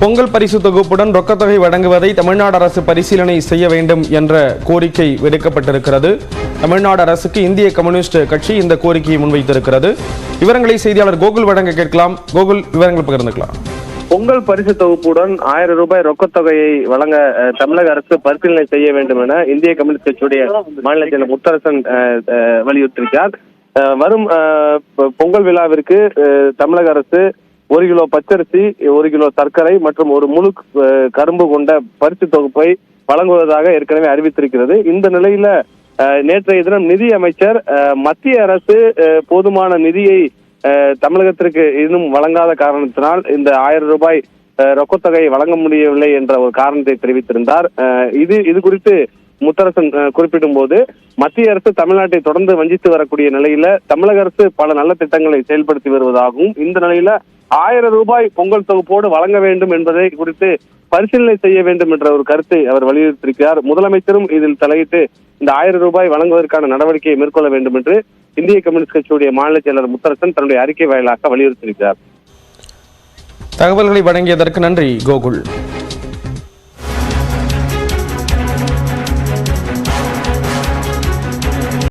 பொங்கல் பரிசு தொகுப்புடன் ரொக்கத்தொகை வழங்குவதை தமிழ்நாடு அரசு பரிசீலனை செய்ய வேண்டும் என்ற கோரிக்கை விடுக்கப்பட்டிருக்கிறது. தமிழ்நாடு அரசுக்கு இந்திய கம்யூனிஸ்ட் கட்சி இந்த கோரிக்கையை முன்வைத்திருக்கிறது. விவரங்களை செய்தியாளர் கோகுல் வழங்க கேட்கலாம். கோகுல், விவரங்கள் பகிர்ந்துக்கலாம். பொங்கல் பரிசு தொகுப்புடன் 1000 ரூபாய் ரொக்கத்தொகையை வழங்க தமிழக அரசு பரிசீலனை செய்ய வேண்டும் என இந்திய கம்யூனிஸ்ட் கட்சியுடைய மாநில செயலர் முத்தரசன் வலியுறுத்தியிருக்கிறார். வரும் பொங்கல் விழாவிற்கு தமிழக அரசு 1 கிலோ பச்சரிசி, 1 கிலோ சர்க்கரை மற்றும் ஒரு முழு கரும்பு கொண்ட பரிசு தொகுப்பை வழங்குவதாக ஏற்கனவே அறிவித்திருக்கிறது. இந்த நிலையில நேற்றைய தினம் நிதி அமைச்சர் மத்திய அரசு போதுமான நிதியை தமிழகத்திற்கு இன்னும் வழங்காத காரணத்தினால் இந்த 1000 ரூபாய் ரொக்கத்தொகையை வழங்க முடியவில்லை என்ற ஒரு காரணத்தை தெரிவித்திருந்தார். இது குறித்து முத்தரசன் குறிப்பிடும் போது, மத்திய அரசு தமிழ்நாட்டை தொடர்ந்து வஞ்சித்து வரக்கூடிய நிலையில தமிழக அரசு பல நல்ல திட்டங்களை செயல்படுத்தி வருவதாகவும், இந்த நிலையில 1000 ரூபாய் பொங்கல் தொகுப்போடு வழங்க வேண்டும் என்பதை குறித்து பரிசீலனை செய்ய வேண்டும் என்ற ஒரு கருத்தை அவர் வலியுறுத்தியிருக்கிறார். முதலமைச்சரும் இதில் தலையிட்டு இந்த 1000 ரூபாய் வழங்குவதற்கான நடவடிக்கையை மேற்கொள்ள வேண்டும் என்று இந்திய கம்யூனிஸ்ட் கட்சியுடைய மாநில செயலர் முத்தரசன் தன்னுடைய அறிக்கை வாயிலாக வலியுறுத்தியிருக்கிறார். தகவல்களை வழங்கியதற்கு நன்றி கோகுல்.